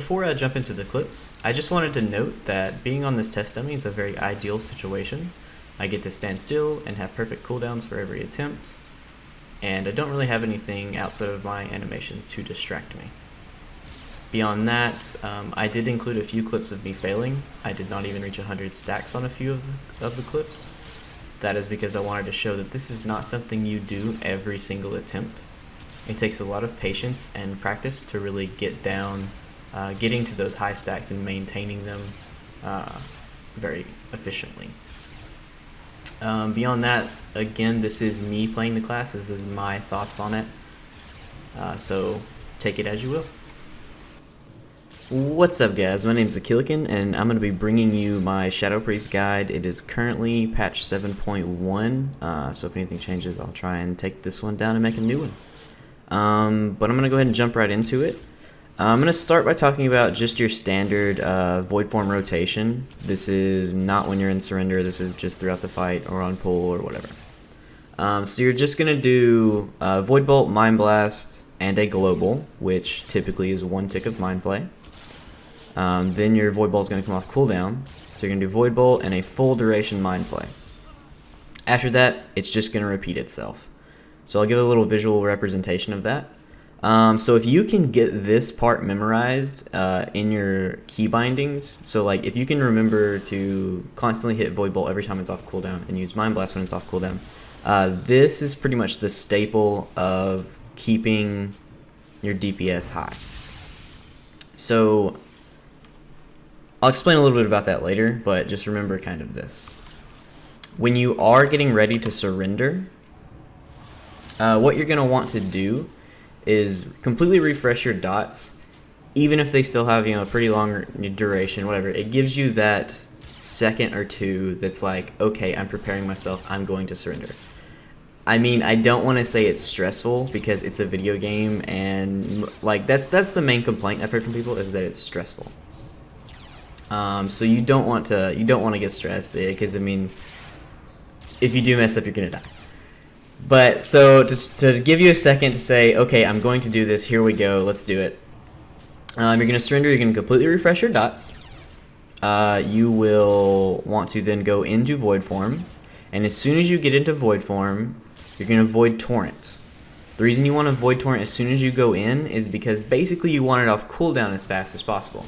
before I jump into the clips, I just wanted to note that being on this test dummy is a very ideal situation. I get to stand still and have perfect cooldowns for every attempt, and I don't really have anything outside of my animations to distract me. Beyond that, I did include a few clips of me failing. I did not even reach 100 stacks on a few of the clips. That is because I wanted to show that this is not something you do every single attempt. It takes a lot of patience and practice to really get down, getting to those high stacks and maintaining them very efficiently. Beyond that, again, this is me playing the class. This is my thoughts on it. So take it as you will. What's up, guys? My name is Akilican, and I'm going to be bringing you my Shadow Priest guide. It is currently patch 7.1, so if anything changes, I'll try and take this one down and make a new one. But I'm going to go ahead and jump right into it. I'm going to start by talking about just your standard void form rotation. This is not when you're in surrender. This is just throughout the fight or on pull or whatever. So you're just going to do Void Bolt, Mind Blast, and a Global, which typically is 1 tick of Mind Flay. Then your Void Bolt is going to come off cooldown. So you're going to do Void Bolt and a full duration Mind Flay. After that, it's just going to repeat itself. So I'll give a little visual representation of that. So if you can get this part memorized in your key bindings, so like if you can remember to constantly hit Void Bolt every time it's off cooldown and use Mind Blast when it's off cooldown, this is pretty much the staple of keeping your DPS high. So I'll explain a little bit about that later, but just remember kind of this. When you are getting ready to surrender, what you're going to want to do is completely refresh your dots, even if they still have, a pretty long duration, whatever. It gives you that second or two that's like, okay, I'm preparing myself, I'm going to surrender. I mean, I don't want to say it's stressful because it's a video game, and like that's the main complaint I've heard from people, is that it's stressful. So you don't want to get stressed, because I mean, if you do mess up, you're gonna die. But so to give you a second to say, okay, I'm going to do this, here we go, let's do it. You're going to surrender, you're going to completely refresh your dots. You will want to then go into Void Form, and as soon as you get into Void Form, you're going to Void Torrent. The reason you want to Void Torrent as soon as you go in is because basically you want it off cooldown as fast as possible.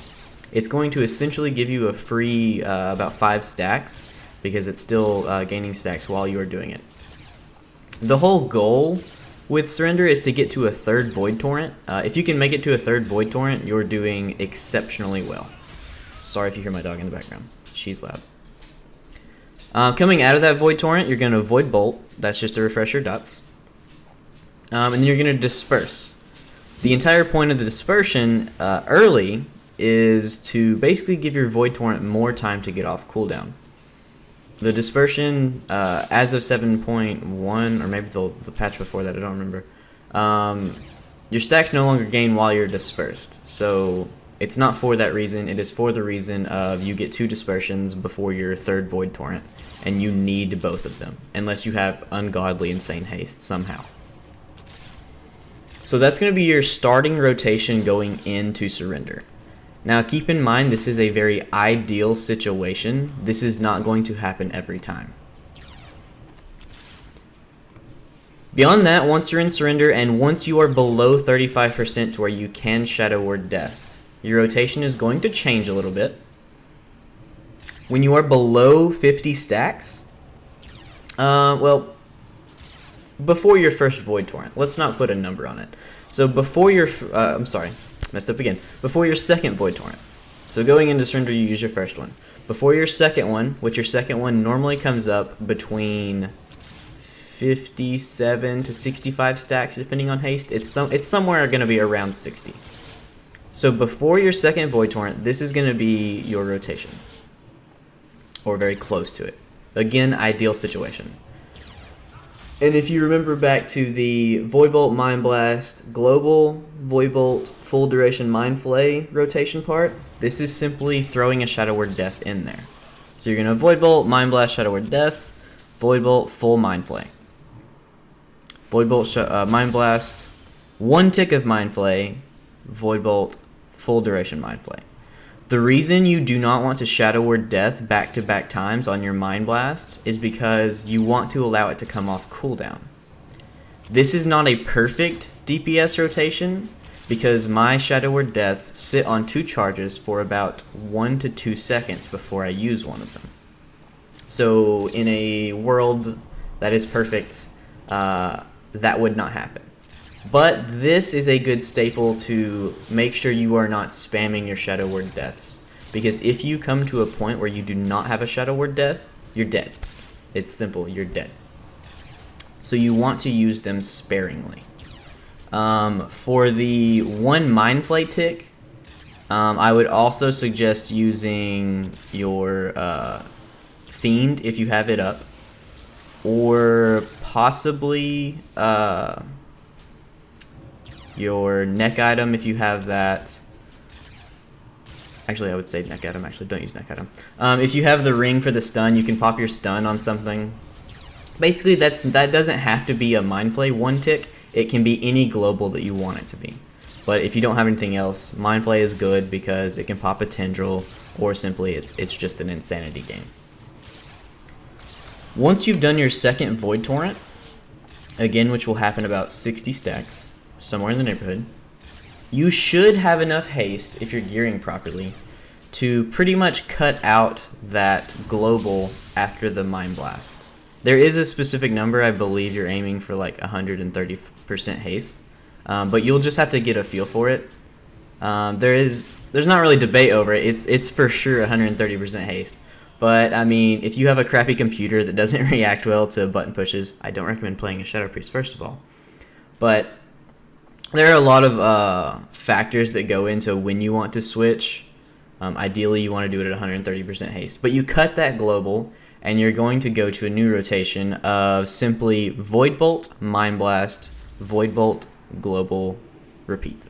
It's going to essentially give you a free about 5 stacks, because it's still gaining stacks while you are doing it. The whole goal with surrender is to get to a 3rd Void Torrent. If you can make it to a 3rd Void Torrent, you're doing exceptionally well. Sorry if you hear my dog in the background. She's loud. Coming out of that Void Torrent, you're going to Void Bolt. That's just to refresh your dots. And then you're going to disperse. The entire point of the dispersion early is to basically give your Void Torrent more time to get off cooldown. The dispersion, as of 7.1, or maybe the patch before that, I don't remember, your stacks no longer gain while you're dispersed. So it's not for that reason, it is for the reason of you get 2 dispersions before your 3rd Void Torrent, and you need both of them, unless you have ungodly insane haste somehow. So that's going to be your starting rotation going into surrender. Now keep in mind, this is a very ideal situation. This is not going to happen every time. Beyond that, once you're in surrender and once you are below 35% to where you can Shadow Word Death, your rotation is going to change a little bit. When you are below 50 stacks, well, before your first Void Torrent, let's not put a number on it. So before your, messed up again. Before your 2nd Void Torrent. So going into surrender, you use your first one. Before your 2nd one, which your 2nd one normally comes up between 57 to 65 stacks, depending on haste. It's somewhere going to be around 60. So before your 2nd Void Torrent, this is going to be your rotation, or very close to it. Again, ideal situation. And if you remember back to the Void Bolt, Mind Blast, Global, Void Bolt, Full Duration Mind Flay rotation part, this is simply throwing a Shadow Word Death in there. So you're going to Void Bolt, Mind Blast, Shadow Word Death, Void Bolt, Full Mind Flay. Void Bolt, Mind Blast, 1 tick of Mind Flay, Void Bolt, full duration Mind Flay. The reason you do not want to Shadow Word Death back-to-back times on your Mind Blast is because you want to allow it to come off cooldown. This is not a perfect DPS rotation because my Shadow Word Deaths sit on 2 charges for about 1 to 2 seconds before I use one of them. So in a world that is perfect, that would not happen. But this is a good staple to make sure you are not spamming your Shadow Word Deaths. Because if you come to a point where you do not have a Shadow Word Death, you're dead. It's simple, you're dead. So you want to use them sparingly. For the 1 Mind Flay tick, I would also suggest using your Fiend if you have it up. Or possibly your neck item if you have that. Actually, I would say neck item. Actually, don't use neck item. If you have the ring for the stun, you can pop your stun on something. Basically, that doesn't have to be a Mind Flay 1 tick. It can be any global that you want it to be. But if you don't have anything else, Mind Flay is good because it can pop a Tendril, or simply it's just an insanity game. Once you've done your second Void Torrent, again, which will happen about 60 stacks, somewhere in the neighborhood, you should have enough haste, if you're gearing properly, to pretty much cut out that global after the Mind Blast. There is a specific number, I believe you're aiming for like 130% haste, but you'll just have to get a feel for it. There's not really debate over it, it's for sure 130% haste. But, I mean, if you have a crappy computer that doesn't react well to button pushes, I don't recommend playing a Shadow Priest, first of all. But there are a lot of factors that go into when you want to switch. Ideally, you want to do it at 130% haste. But you cut that global, and you're going to go to a new rotation of simply Void Bolt, Mind Blast, Void Bolt, Global, repeat.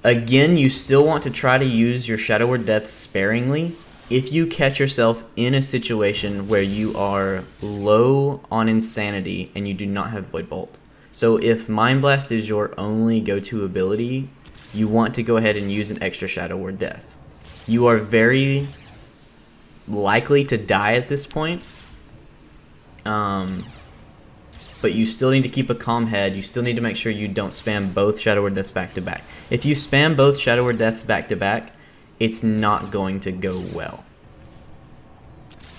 Again, you still want to try to use your Shadow Word Death sparingly. If you catch yourself in a situation where you are low on insanity and you do not have Void Bolt. So if Mind Blast is your only go-to ability, you want to go ahead and use an extra Shadow Word Death. You are very likely to die at this point, but you still need to keep a calm head. You still need to make sure you don't spam both Shadow Word Deaths back to back. If you spam both Shadow Word Deaths back to back, it's not going to go well.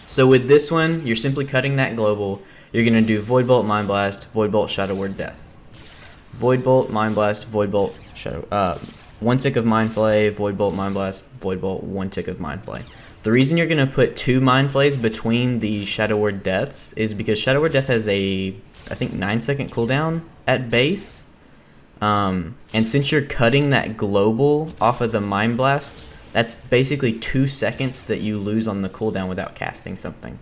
So with this one, you're simply cutting that global. You're going to do Void Bolt, Mind Blast, Void Bolt, Shadow Word Death. Void Bolt, Mind Blast, Void Bolt, Shadow. 1 tick of Mind Flay, Void Bolt, Mind Blast, Void Bolt, 1 tick of Mind Flay. The reason you're going to put 2 Mind Flays between the Shadow Word Deaths is because Shadow Word Death has a, I think, 9-second cooldown at base. And since you're cutting that global off of the Mind Blast, that's basically 2 seconds that you lose on the cooldown without casting something.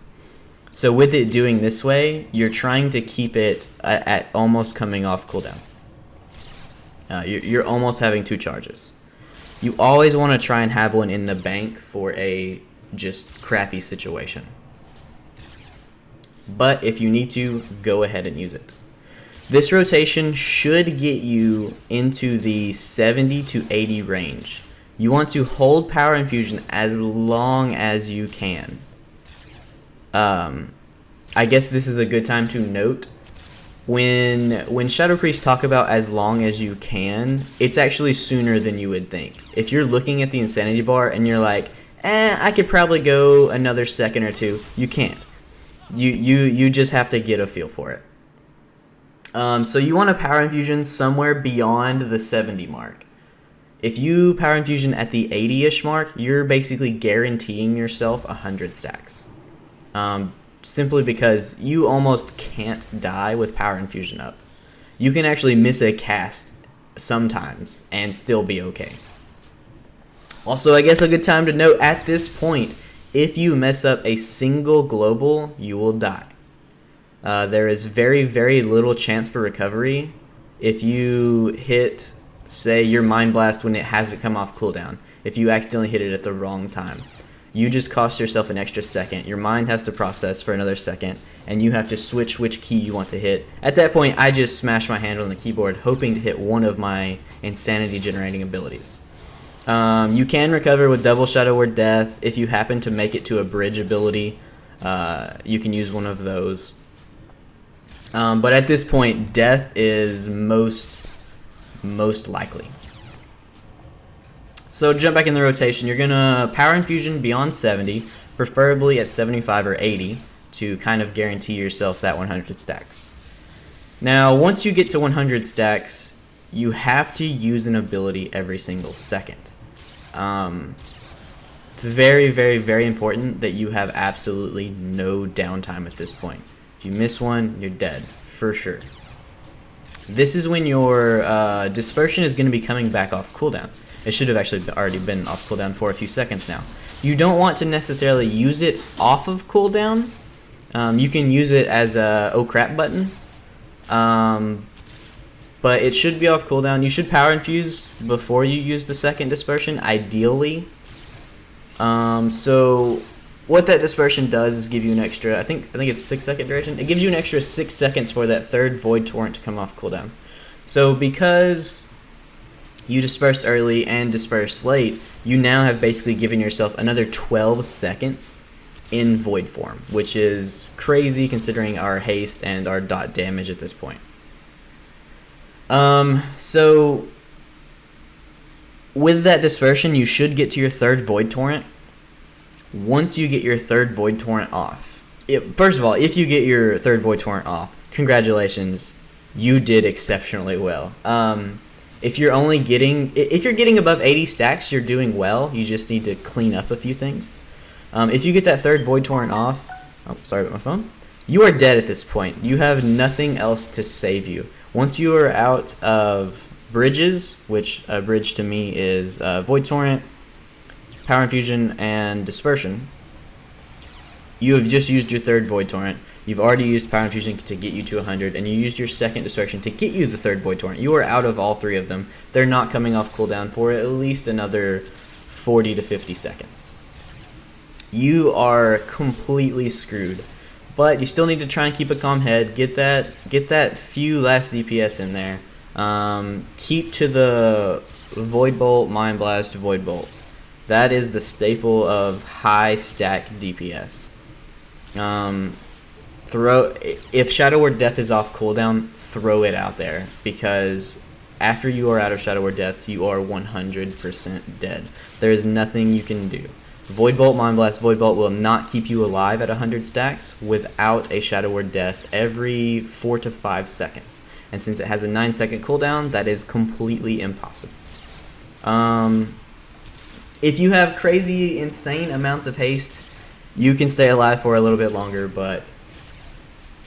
So with it doing this way, you're trying to keep it at almost coming off cooldown. You're almost having 2 charges. You always want to try and have one in the bank for a just crappy situation. But if you need to, go ahead and use it. This rotation should get you into the 70 to 80 range. You want to hold Power Infusion as long as you can. I guess this is a good time to note, when Shadow Priests talk about as long as you can, it's actually sooner than you would think. If you're looking at the Insanity bar and you're like, I could probably go another second or 2, you can't. You just have to get a feel for it. So you want a Power Infusion somewhere beyond the 70 mark. If you Power Infusion at the 80-ish mark, you're basically guaranteeing yourself 100 stacks. Simply because you almost can't die with Power Infusion up. You can actually miss a cast sometimes and still be okay. Also, I guess a good time to note at this point, if you mess up a single global, you will die. There is very, very little chance for recovery if you hit, say, your Mind Blast when it hasn't come off cooldown. If you accidentally hit it at the wrong time, you just cost yourself an extra second. Your mind has to process for another second, and you have to switch which key you want to hit. At that point, I just smash my hand on the keyboard, hoping to hit one of my insanity generating abilities. You can recover with double Shadow Word Death. If you happen to make it to a bridge ability, you can use one of those. But at this point, death is most likely. So jump back in the rotation. You're gonna Power Infusion beyond 70, preferably at 75 or 80, to kind of guarantee yourself that 100 stacks. Now, once you get to 100 stacks, you have to use an ability every single second. Very, very, very important that you have absolutely no downtime at this point. If you miss one, you're dead, for sure. This is when your Dispersion is going to be coming back off cooldown. It should have actually already been off cooldown for a few seconds now. You don't want to necessarily use it off of cooldown. You can use it as a oh crap button. But it should be off cooldown. You should Power Infuse before you use the second Dispersion, ideally. So what that Dispersion does is give you an extra, I think it's 6-second duration. It gives you an extra 6 seconds for that third Void Torrent to come off cooldown. So because you dispersed early and dispersed late, you now have basically given yourself another 12 seconds in Void form, which is crazy considering our haste and our dot damage at this point. So with that Dispersion, you should get to your third Void Torrent. Once you get your third Void Torrent off, first of all, if you get your third Void Torrent off, congratulations, you did exceptionally well. If you're getting above 80 stacks, you're doing well. You just need to clean up a few things. If you get that third Void Torrent off, oh, sorry about my phone, you are dead at this point. You have nothing else to save you. Once you are out of bridges, which a bridge to me is Void Torrent, Power Infusion, and Dispersion, you have just used your third Void Torrent. You've already used Power Infusion to get you to 100, and you used your second Dispersion to get you the third Void Torrent. You are out of all three of them. They're not coming off cooldown for at least another 40 to 50 seconds. You are completely screwed. But you still need to try and keep a calm head. Get that few last DPS in there. Keep to the Void Bolt, Mind Blast, Void Bolt. That is the staple of high stack DPS. If Shadow Word Death is off cooldown, throw it out there, because after you are out of Shadow Word Deaths, you are 100% dead. There is nothing you can do. Void Bolt, Mind Blast, Void Bolt will not keep you alive at 100 stacks without a Shadow Word Death every 4 to 5 seconds. And since it has a 9-second cooldown, that is completely impossible. If you have crazy, insane amounts of haste, you can stay alive for a little bit longer, but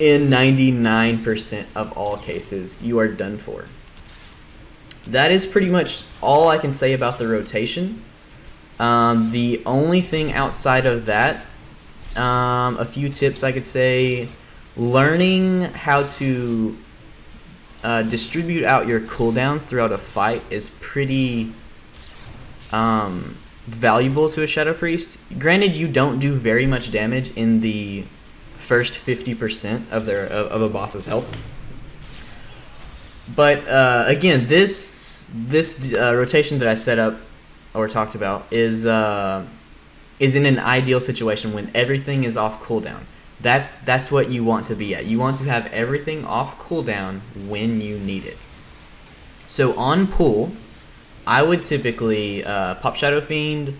in 99% of all cases, you are done for. That is pretty much all I can say about the rotation. The only thing outside of that, a few tips I could say: learning how to distribute out your cooldowns throughout a fight is pretty valuable to a Shadow Priest. Granted, you don't do very much damage in the first 50% of a boss's health, but again, this rotation that I set up or talked about is in an ideal situation when everything is off cooldown. That's what you want to be at. You want to have everything off cooldown when you need it. So on pull, I would typically pop Shadow Fiend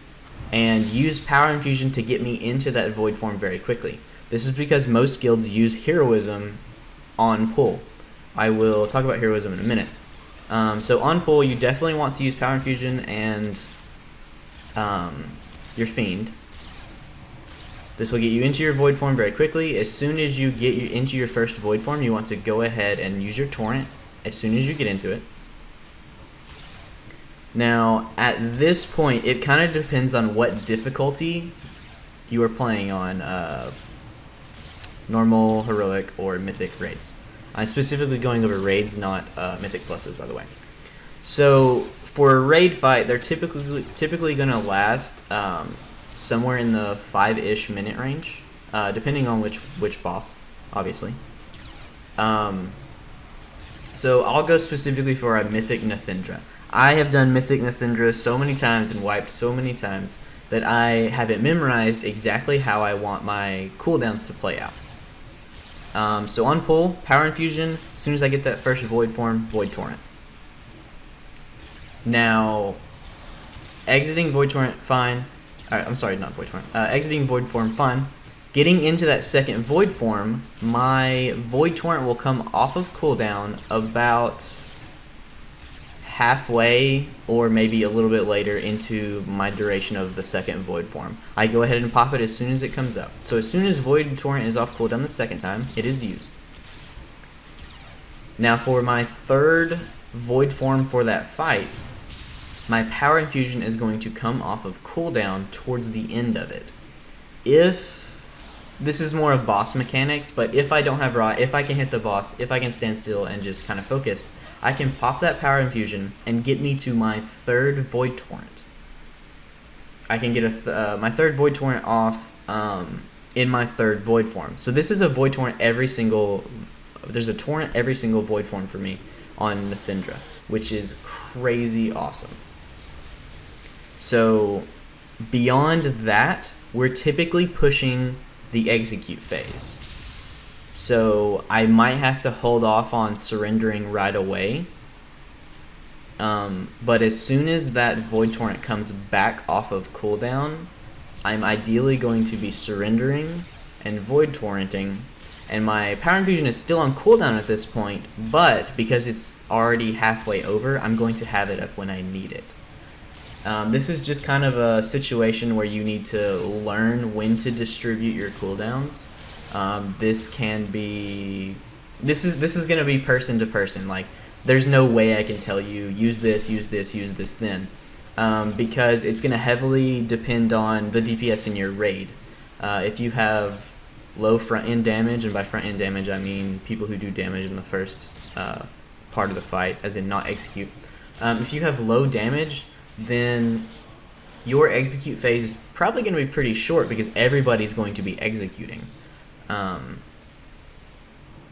and use Power Infusion to get me into that Void form very quickly. This is because most guilds use Heroism on pull. I will talk about Heroism in a minute. So on pull, you definitely want to use Power Infusion and your Fiend. This will get you into your Void form very quickly. As soon as you get into your first Void form, you want to go ahead and use your Torrent as soon as you get into it. Now, at this point, it kind of depends on what difficulty you are playing on, normal, heroic, or mythic raids. I'm specifically going over raids, not mythic pluses, by the way. So for a raid fight, they're typically going to last somewhere in the 5-ish minute range, depending on which boss, obviously. So I'll go specifically for a mythic Nathindra. I have done Mythic Nathindra so many times and wiped so many times that I have it memorized exactly how I want my cooldowns to play out. So on pull, Power Infusion, as soon as I get that first Void form, Void Torrent. Now, exiting Void Torrent, fine. I'm sorry, not Void Torrent. Exiting Void form, fine. Getting into that second Void form, my Void Torrent will come off of cooldown about halfway or maybe a little bit later into my duration of the second Void form. I go ahead and pop it as soon as it comes up. So as soon as Void Torrent is off cooldown the second time, it is used. Now for my third Void form for that fight, my Power Infusion is going to come off of cooldown towards the end of it. If this is more of boss mechanics, but if I don't have raw, if I can hit the boss, if I can stand still and just kind of focus, I can pop that Power Infusion and get me to my third Void Torrent. I can get my third Void Torrent off in my third Void form. So this is a Void Torrent there's a torrent every single Void form for me on Nathindra, which is crazy awesome. So beyond that, we're typically pushing the execute phase. So I might have to hold off on surrendering right away. But as soon as that Void Torrent comes back off of cooldown, I'm ideally going to be surrendering and Void Torrenting. And my Power Infusion is still on cooldown at this point, but because it's already halfway over, I'm going to have it up when I need it. This is just kind of a situation where you need to learn when to distribute your cooldowns. This is going to be person to person. Like, there's no way I can tell you use this then, because it's going to heavily depend on the DPS in your raid. If you have low front end damage, and by front end damage I mean people who do damage in the first part of the fight, as in not execute. If you have low damage, then your execute phase is probably going to be pretty short because everybody's going to be executing.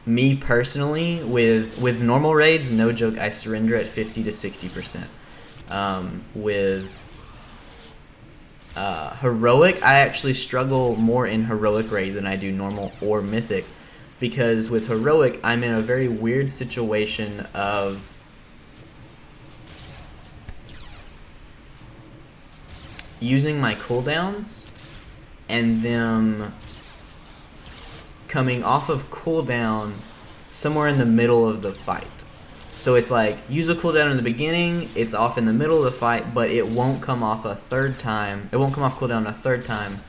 Me personally, with normal raids, no joke, I surrender at 50 to 60%. With heroic, I actually struggle more in heroic raid than I do normal or mythic, because with heroic, I'm in a very weird situation of using my cooldowns and them coming off of cooldown somewhere in the middle of the fight. So it's like, use a cooldown in the beginning, it's off in the middle of the fight, but it won't come off a third time. It won't come off cooldown a third time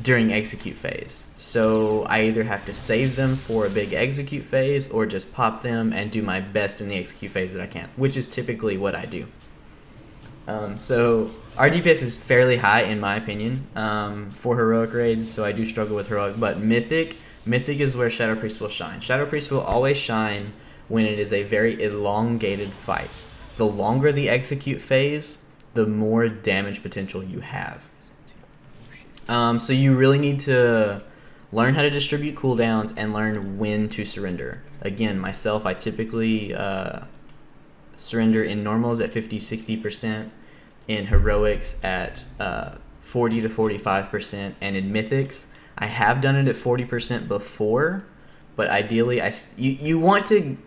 during execute phase. So I either have to save them for a big execute phase or just pop them and do my best in the execute phase that I can, which is typically what I do. So our DPS is fairly high in my opinion for heroic raids, so I do struggle with heroic, but mythic is where Shadow Priest will shine. Shadow Priest will always shine when it is a very elongated fight. The longer the execute phase, the more damage potential you have. So you really need to learn how to distribute cooldowns and learn when to surrender. Again, myself, I typically surrender in normals at 50-60%, in heroics at 40 to 45%, and in mythics I have done it at 40% before, but ideally you want to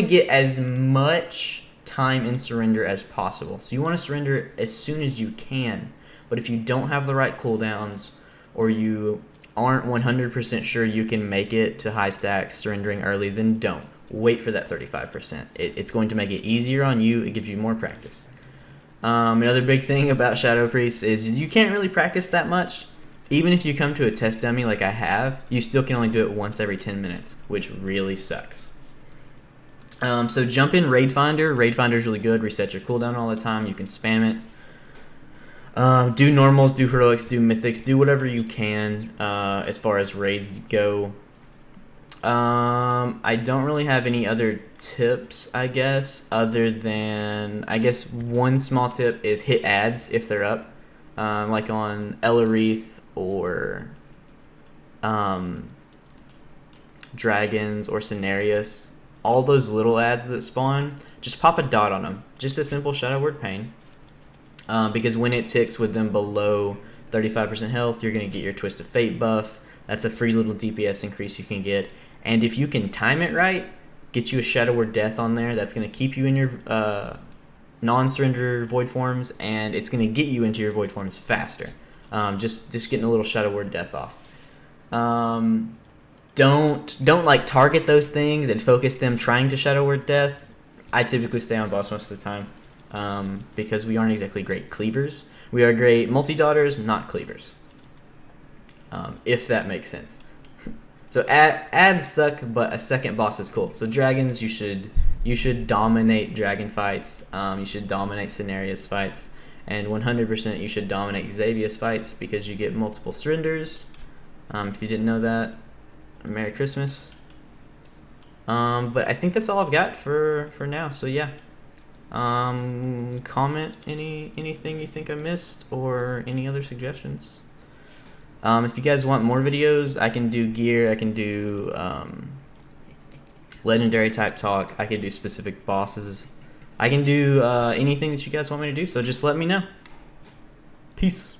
get as much time in surrender as possible. So you want to surrender as soon as you can, but if you don't have the right cooldowns or you aren't 100% sure you can make it to high stacks surrendering early, then don't. Wait for that 35%. It's going to make it easier on you. It gives you more practice. Another big thing about Shadow Priest is you can't really practice that much. Even if you come to a test dummy like I have, you still can only do it once every 10 minutes, which really sucks. So jump in Raid Finder. Raid Finder is really good. Reset your cooldown all the time. You can spam it. Do normals, do heroics, do mythics, do whatever you can as far as raids go. I don't really have any other tips, I guess, other than, I guess one small tip is hit ads if they're up, like on Ellerith or Dragons or Cenarius. all those little ads that spawn, just pop a dot on them. Just a simple Shadow Word Pain. Because when it ticks with them below 35% health, you're going to get your Twist of Fate buff. That's a free little DPS increase you can get. And if you can time it right, get you a Shadow Word Death on there. That's going to keep you in your non-surrender Void Forms, and it's going to get you into your Void Forms faster. Just getting a little Shadow Word Death off. Don't like target those things and focus them trying to Shadow Word Death. I typically stay on boss most of the time because we aren't exactly great cleavers. We are great multi-daughters, not cleavers. If that makes sense. So ads suck, but a second boss is cool. So dragons, you should dominate dragon fights. You should dominate Cenarius fights, and 100% you should dominate Xavius fights because you get multiple surrenders. If you didn't know that, Merry Christmas. But I think that's all I've got for now. So yeah, comment anything you think I missed or any other suggestions. If you guys want more videos, I can do gear, I can do legendary type talk, I can do specific bosses, I can do anything that you guys want me to do, so just let me know. Peace.